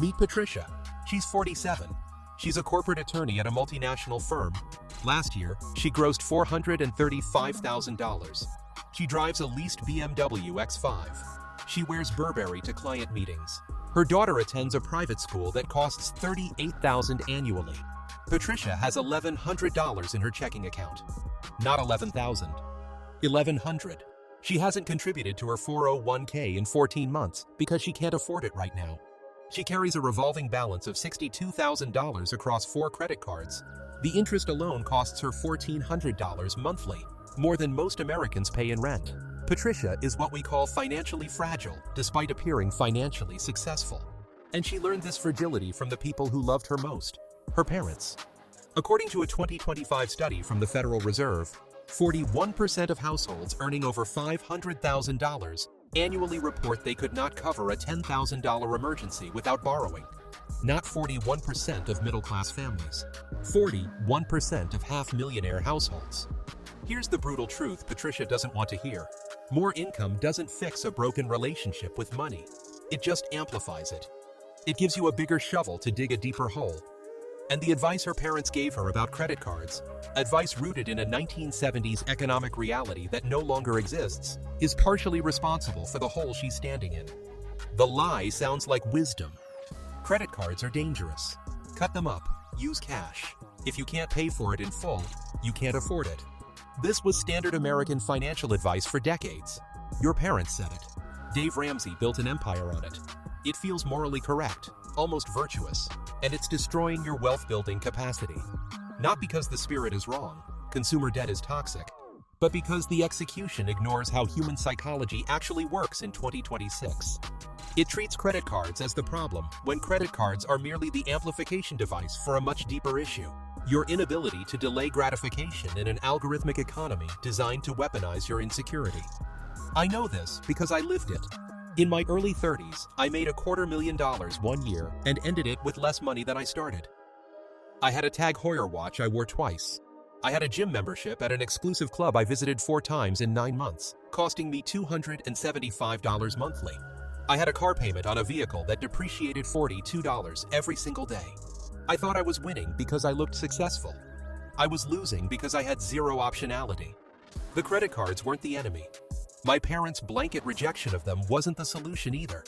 Meet Patricia. She's 47. She's a corporate attorney at a multinational firm. Last year, she grossed $435,000. She drives a leased BMW X5. She wears Burberry to client meetings. Her daughter attends a private school that costs $38,000 annually. Patricia has $1,100 in her checking account. Not $11,000. $1,100. She hasn't contributed to her 401k in 14 months because she can't afford it right now. She carries a revolving balance of $62,000 across 4 credit cards. The interest alone costs her $1,400 monthly, more than most Americans pay in rent. Patricia is what we call financially fragile, despite appearing financially successful. And she learned this fragility from the people who loved her most, her parents. According to a 2025 study from the Federal Reserve, 41% of households earning over $500,000 annually report they could not cover a $10,000 emergency without borrowing. Not 41% of middle-class families. 41% of half-millionaire households. Here's the brutal truth Patricia doesn't want to hear. More income doesn't fix a broken relationship with money. It just amplifies it. It gives you a bigger shovel to dig a deeper hole. And the advice her parents gave her about credit cards, advice rooted in a 1970s economic reality that no longer exists, is partially responsible for the hole she's standing in. The lie sounds like wisdom. Credit cards are dangerous. Cut them up. Use cash. If you can't pay for it in full, you can't afford it. This was standard American financial advice for decades. Your parents said it. Dave Ramsey built an empire on it. It feels morally correct, almost virtuous, and it's destroying your wealth-building capacity. Not because the spirit is wrong, consumer debt is toxic, but because the execution ignores how human psychology actually works in 2026. It treats credit cards as the problem when credit cards are merely the amplification device for a much deeper issue. Your inability to delay gratification in an algorithmic economy designed to weaponize your insecurity. I know this because I lived it. In my early 30s, I made $250,000 one year and ended it with less money than I started. I had a Tag Heuer watch I wore twice. I had a gym membership at an exclusive club I visited 4 times in 9 months, costing me $275 monthly. I had a car payment on a vehicle that depreciated $42 every single day. I thought I was winning because I looked successful. I was losing because I had zero optionality. The credit cards weren't the enemy. My parents' blanket rejection of them wasn't the solution either.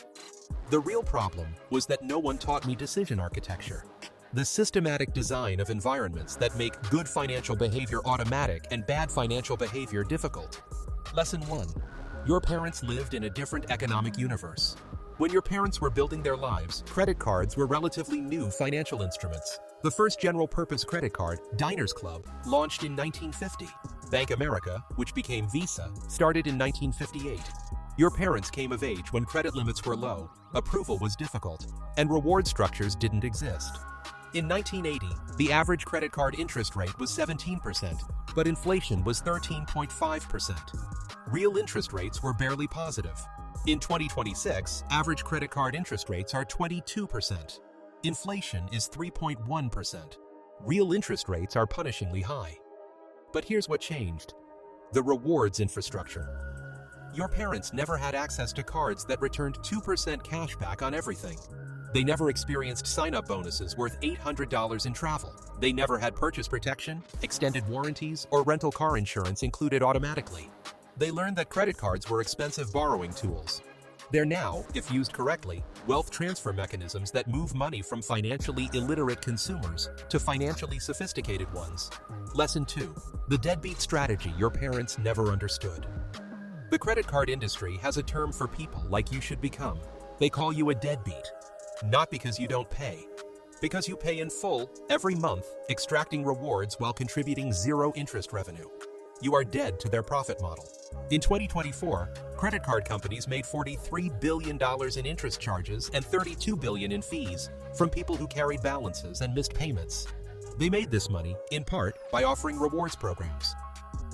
The real problem was that no one taught me decision architecture, the systematic design of environments that make good financial behavior automatic and bad financial behavior difficult. Lesson 1. Your parents lived in a different economic universe. When your parents were building their lives, credit cards were relatively new financial instruments. The first general-purpose credit card, Diners Club, launched in 1950. Bank America, which became Visa, started in 1958. Your parents came of age when credit limits were low, approval was difficult, and reward structures didn't exist. In 1980, the average credit card interest rate was 17%, but inflation was 13.5%. Real interest rates were barely positive. In 2026, average credit card interest rates are 22%. Inflation is 3.1%. Real interest rates are punishingly high. But here's what changed: the rewards infrastructure. Your parents never had access to cards that returned 2% cash back on everything. They never experienced sign-up bonuses worth $800 in travel. They never had purchase protection, extended warranties, or rental car insurance included automatically. They learned that credit cards were expensive borrowing tools. They're now, if used correctly, wealth transfer mechanisms that move money from financially illiterate consumers to financially sophisticated ones. Lesson 2. The deadbeat strategy your parents never understood. The credit card industry has a term for people like you should become. They call you a deadbeat. Not because you don't pay, because you pay in full every month, extracting rewards while contributing zero interest revenue. You are dead to their profit model. In 2024, credit card companies made $43 billion in interest charges and $32 billion in fees from people who carried balances and missed payments. They made this money, in part, by offering rewards programs.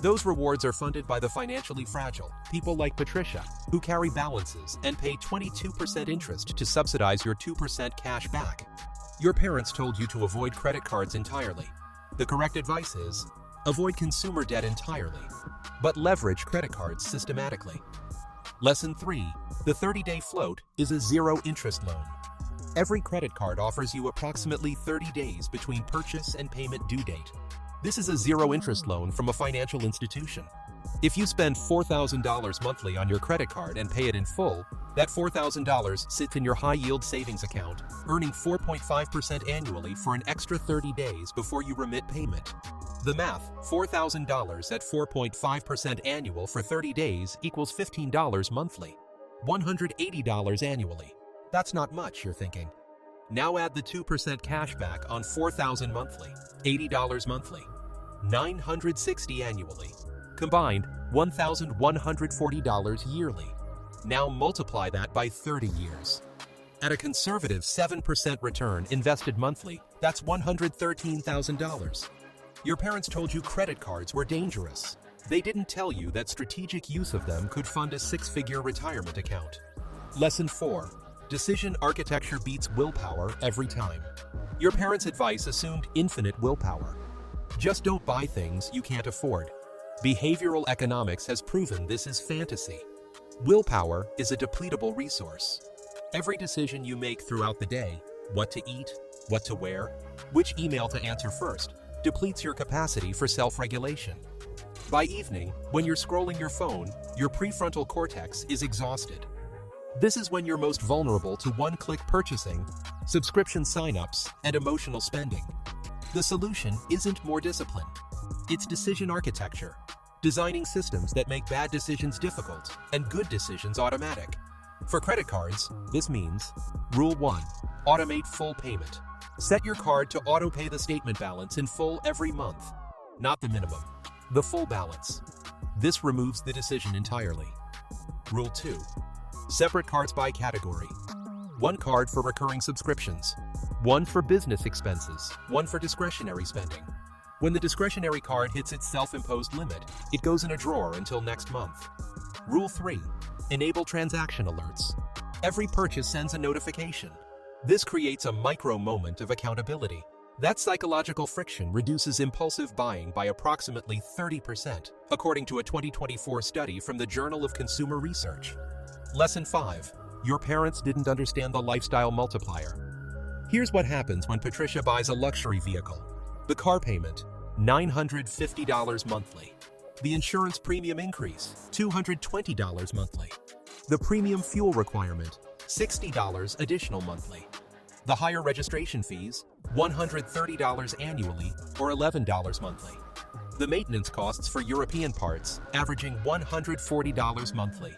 Those rewards are funded by the financially fragile, people like Patricia, who carry balances and pay 22% interest to subsidize your 2% cash back. Your parents told you to avoid credit cards entirely. The correct advice is, avoid consumer debt entirely, but leverage credit cards systematically. Lesson 3. The 30-day float is a zero-interest loan. Every credit card offers you approximately 30 days between purchase and payment due date. This is a zero-interest loan from a financial institution. If you spend $4,000 monthly on your credit card and pay it in full, that $4,000 sits in your high-yield savings account, earning 4.5% annually for an extra 30 days before you remit payment. The math, $4,000 at 4.5% annual for 30 days equals $15 monthly, $180 annually. That's not much, you're thinking. Now add the 2% cash back on $4,000 monthly, $80 monthly, $960 annually. Combined, $1,140 yearly. Now multiply that by 30 years. At a conservative 7% return invested monthly, that's $113,000. Your parents told you credit cards were dangerous. They didn't tell you that strategic use of them could fund a six-figure retirement account. Lesson 4. Decision architecture beats willpower every time. Your parents' advice assumed infinite willpower. Just don't buy things you can't afford. Behavioral economics has proven this is fantasy. Willpower is a depletable resource. Every decision you make throughout the day, what to eat, what to wear, which email to answer first, depletes your capacity for self-regulation. By evening, when you're scrolling your phone, your prefrontal cortex is exhausted. This is when you're most vulnerable to one-click purchasing, subscription sign-ups, and emotional spending. The solution isn't more discipline. It's decision architecture, designing systems that make bad decisions difficult and good decisions automatic. For credit cards, this means Rule 1. Automate full payment. Set your card to auto-pay the statement balance in full every month. Not the minimum, the full balance. This removes the decision entirely. Rule 2. Separate cards by category. One card for recurring subscriptions, one for business expenses, one for discretionary spending. When the discretionary card hits its self-imposed limit, it goes in a drawer until next month. Rule 3. Enable transaction alerts. Every purchase sends a notification. This creates a micro moment of accountability. That psychological friction reduces impulsive buying by approximately 30%, according to a 2024 study from the Journal of Consumer Research. Lesson 5. Your parents didn't understand the lifestyle multiplier. Here's what happens when Patricia buys a luxury vehicle. The car payment, $950 monthly. The insurance premium increase, $220 monthly. The premium fuel requirement, $60 additional monthly. The higher registration fees, $130 annually or $11 monthly. The maintenance costs for European parts, averaging $140 monthly.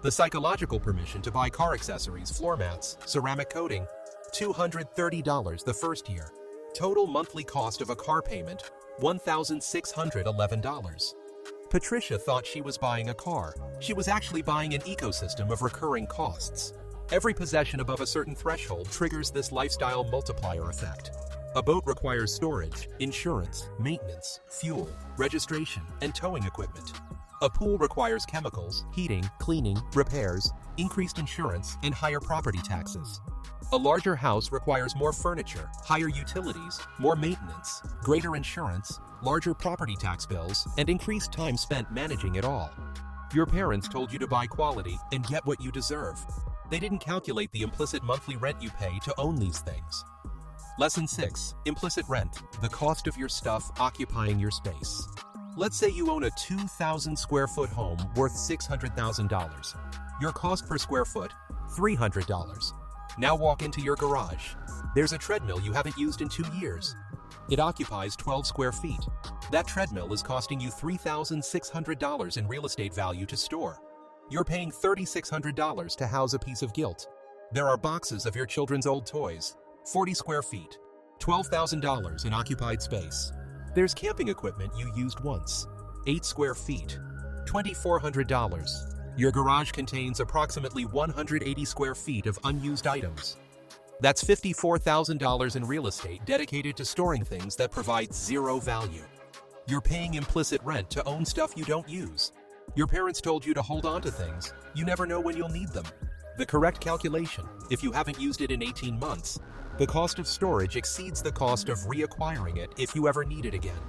The psychological permission to buy car accessories, floor mats, ceramic coating, $230 the first year. Total monthly cost of a car payment, $1,611. Patricia thought she was buying a car. She was actually buying an ecosystem of recurring costs. Every possession above a certain threshold triggers this lifestyle multiplier effect. A boat requires storage, insurance, maintenance, fuel, registration, and towing equipment. A pool requires chemicals, heating, cleaning, repairs, increased insurance, and higher property taxes. A larger house requires more furniture, higher utilities, more maintenance, greater insurance, larger property tax bills, and increased time spent managing it all. Your parents told you to buy quality and get what you deserve. They didn't calculate the implicit monthly rent you pay to own these things. Lesson 6. Implicit rent, the cost of your stuff occupying your space. Let's say you own a 2,000 square foot home worth $600,000. Your cost per square foot, $300. Now walk into your garage. There's a treadmill you haven't used in 2 years. It occupies 12 square feet. That treadmill is costing you $3,600 in real estate value to store. You're paying $3,600 to house a piece of guilt. There are boxes of your children's old toys, 40 square feet, $12,000 in occupied space. There's camping equipment you used once, 8 square feet, $2,400. Your garage contains approximately 180 square feet of unused items. That's $54,000 in real estate dedicated to storing things that provide zero value. You're paying implicit rent to own stuff you don't use. Your parents told you to hold on to things. You never know when you'll need them. The correct calculation, if you haven't used it in 18 months, the cost of storage exceeds the cost of reacquiring it if you ever need it again.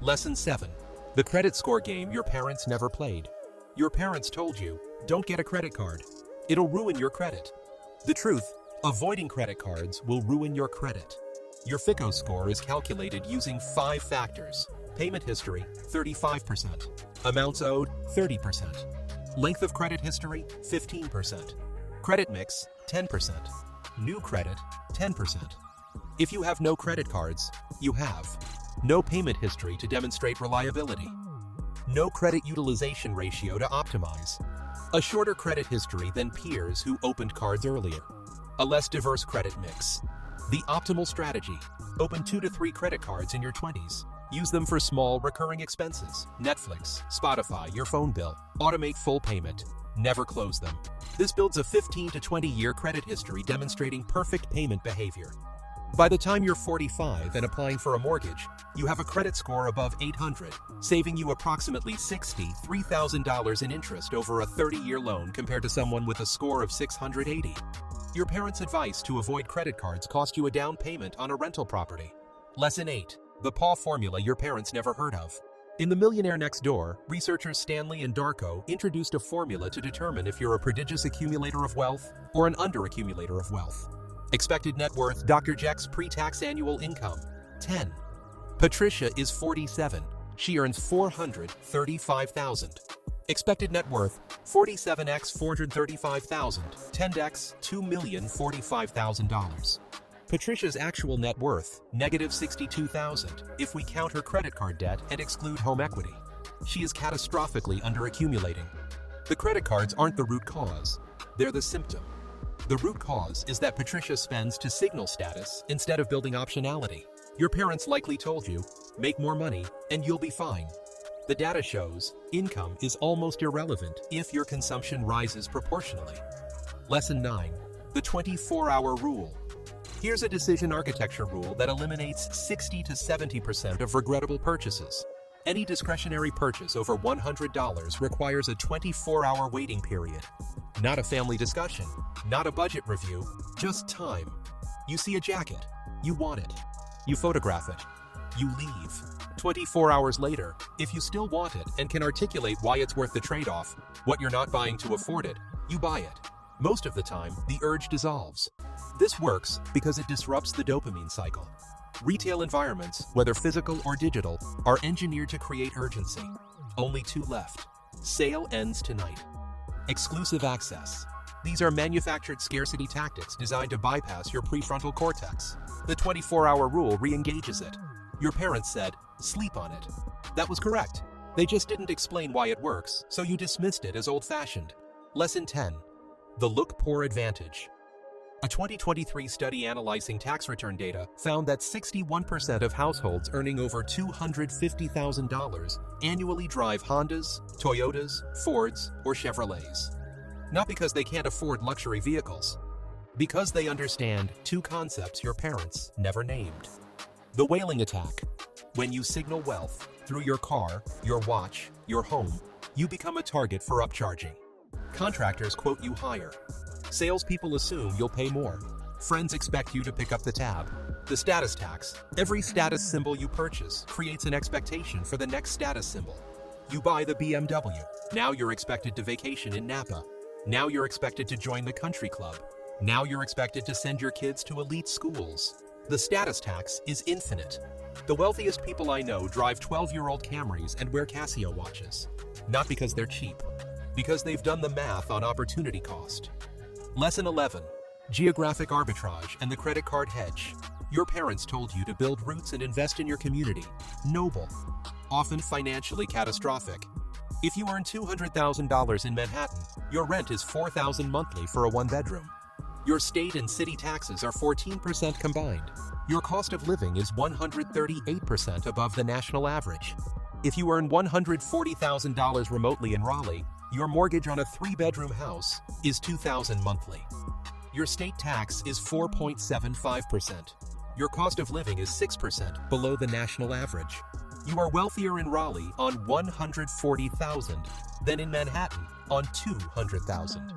Lesson 7. The credit score game your parents never played. Your parents told you, don't get a credit card. It'll ruin your credit. The truth, Avoiding credit cards will ruin your credit. Your FICO score is calculated using 5 factors. Payment history, 35%. Amounts owed, 30%. Length of credit history, 15%. Credit mix, 10%. New credit, 10%. If you have no credit cards, you have no payment history to demonstrate reliability, no credit utilization ratio to optimize, a shorter credit history than peers who opened cards earlier, a less diverse credit mix. The optimal strategy: open 2 to 3 credit cards in your 20s. Use them for small, recurring expenses. Netflix, Spotify, your phone bill. Automate full payment. Never close them. This builds a 15 to 20-year credit history demonstrating perfect payment behavior. By the time you're 45 and applying for a mortgage, you have a credit score above 800, saving you approximately $63,000 in interest over a 30-year loan compared to someone with a score of 680. Your parents' advice to avoid credit cards cost you a down payment on a rental property. Lesson 8. The PAW formula your parents never heard of. In The Millionaire Next Door, researchers Stanley and Darko introduced a formula to determine if you're a prodigious accumulator of wealth or an under-accumulator of wealth. Expected net worth, Dr. Jekyll's pre-tax annual income, 10. Patricia is 47. She earns $435,000. Expected net worth, 47x $435,000, 10x $2,045,000. Patricia's actual net worth, negative $62,000, if we count her credit card debt and exclude home equity. She is catastrophically underaccumulating. The credit cards aren't the root cause, they're the symptom. The root cause is that Patricia spends to signal status instead of building optionality. Your parents likely told you, make more money and you'll be fine. The data shows income is almost irrelevant if your consumption rises proportionally. Lesson 9. The 24-hour rule. Here's a decision architecture rule that eliminates 60 to 70% of regrettable purchases. Any discretionary purchase over $100 requires a 24-hour waiting period. Not a family discussion, not a budget review, just time. You see a jacket, you want it. You photograph it, you leave. 24 hours later, if you still want it and can articulate why it's worth the trade-off, what you're not buying to afford it, you buy it. Most of the time, the urge dissolves. This works because it disrupts the dopamine cycle. Retail environments, whether physical or digital, are engineered to create urgency. Only 2 left. Sale ends tonight. Exclusive access. These are manufactured scarcity tactics designed to bypass your prefrontal cortex. The 24-hour rule re-engages it. Your parents said, sleep on it. That was correct. They just didn't explain why it works, so you dismissed it as old-fashioned. Lesson 10. The look-poor advantage. A 2023 study analyzing tax return data found that 61% of households earning over $250,000 annually drive Hondas, Toyotas, Fords, or Chevrolets. Not because they can't afford luxury vehicles, because they understand 2 concepts your parents never named. The whaling attack. When you signal wealth through your car, your watch, your home, you become a target for upcharging. Contractors quote you higher. Salespeople assume you'll pay more. Friends expect you to pick up the tab. The status tax. Every status symbol you purchase creates an expectation for the next status symbol. You buy the BMW. Now you're expected to vacation in Napa. Now you're expected to join the country club. Now you're expected to send your kids to elite schools. The status tax is infinite. The wealthiest people I know drive 12-year-old Camrys and wear Casio watches. Not because they're cheap, because they've done the math on opportunity cost. Lesson 11. Geographic arbitrage and the credit card hedge. Your parents told you to build roots and invest in your community. Noble. Often financially catastrophic. If you earn $200,000 in Manhattan, your rent is $4,000 monthly for a 1-bedroom. Your state and city taxes are 14% combined. Your cost of living is 138% above the national average. If you earn $140,000 remotely in Raleigh, your mortgage on a 3-bedroom house is $2,000 monthly. Your state tax is 4.75%. Your cost of living is 6% below the national average. You are wealthier in Raleigh on $140,000 than in Manhattan on $200,000.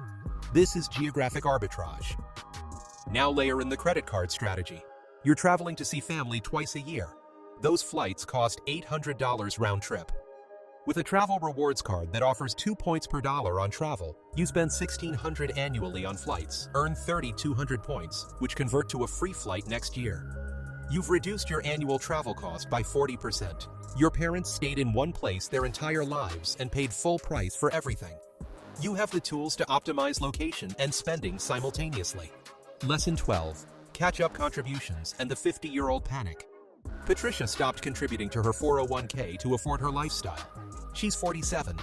This is geographic arbitrage. Now layer in the credit card strategy. You're traveling to see family twice a year. Those flights cost $800 round trip. With a travel rewards card that offers 2 points per dollar on travel, you spend $1,600 annually on flights, earn 3,200 points, which convert to a free flight next year. You've reduced your annual travel cost by 40%. Your parents stayed in one place their entire lives and paid full price for everything. You have the tools to optimize location and spending simultaneously. Lesson 12. Catch-up contributions and the 50-year-old panic. Patricia stopped contributing to her 401k to afford her lifestyle. She's 47.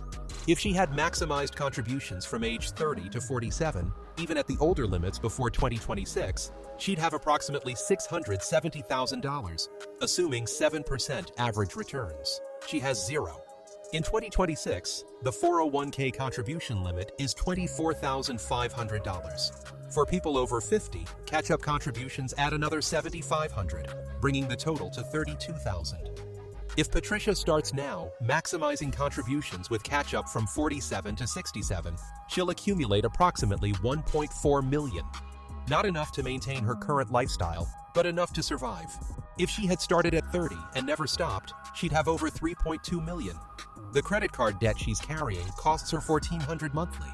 If she had maximized contributions from age 30 to 47, even at the older limits before 2026, she'd have approximately $670,000, assuming 7% average returns. She has zero. In 2026, the 401k contribution limit is $24,500. For people over 50, catch-up contributions add another $7,500, bringing the total to $32,000. If Patricia starts now, maximizing contributions with catch-up from 47 to 67, she'll accumulate approximately $1.4 million. Not enough to maintain her current lifestyle, but enough to survive. If she had started at 30 and never stopped, she'd have over $3.2 million. The credit card debt she's carrying costs her $1,400 monthly.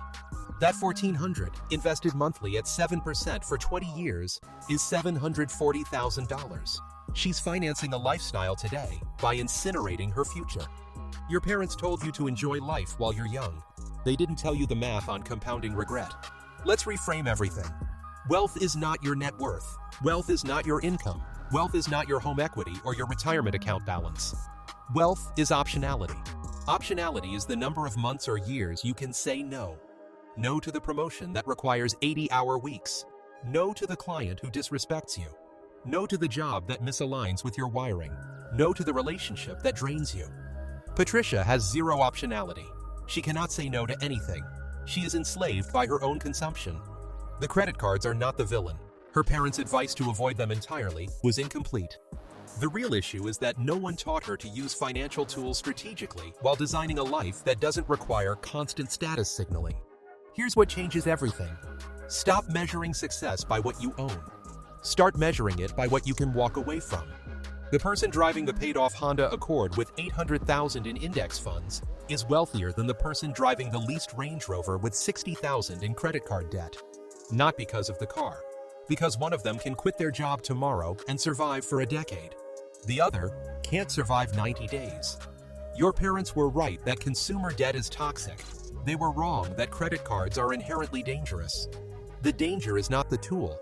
That $1,400, invested monthly at 7% for 20 years, is $740,000. She's financing a lifestyle today by incinerating her future. Your parents told you to enjoy life while you're young. They didn't tell you the math on compounding regret. Let's reframe everything. Wealth is not your net worth. Wealth is not your income. Wealth is not your home equity or your retirement account balance. Wealth is optionality. Optionality is the number of months or years you can say no. No to the promotion that requires 80-hour weeks. No to the client who disrespects you. No to the job that misaligns with your wiring. No to the relationship that drains you. Patricia has zero optionality. She cannot say no to anything. She is enslaved by her own consumption. The credit cards are not the villain. Her parents' advice to avoid them entirely was incomplete. The real issue is that no one taught her to use financial tools strategically while designing a life that doesn't require constant status signaling. Here's what changes everything. Stop measuring success by what you own. Start measuring it by what you can walk away from. The person driving the paid-off Honda Accord with $800,000 in index funds is wealthier than the person driving the leased Range Rover with $60,000 in credit card debt. Not because of the car. Because one of them can quit their job tomorrow and survive for a decade. The other can't survive 90 days. Your parents were right that consumer debt is toxic. They were wrong that credit cards are inherently dangerous. The danger is not the tool.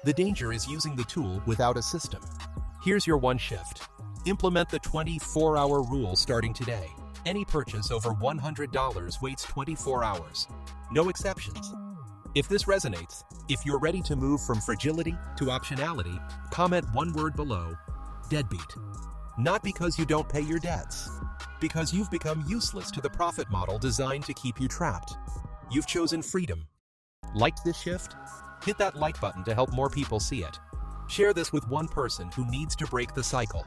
The danger is using the tool without a system. Here's your one shift. Implement the 24-hour rule starting today. Any purchase over $100 waits 24 hours. No exceptions. If this resonates, if you're ready to move from fragility to optionality, comment one word below: deadbeat. Not because you don't pay your debts, because you've become useless to the profit model designed to keep you trapped. You've chosen freedom. Like this shift? Hit that like button to help more people see it. Share this with one person who needs to break the cycle.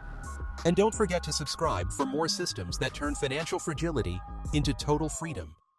And don't forget to subscribe for more systems that turn financial fragility into total freedom.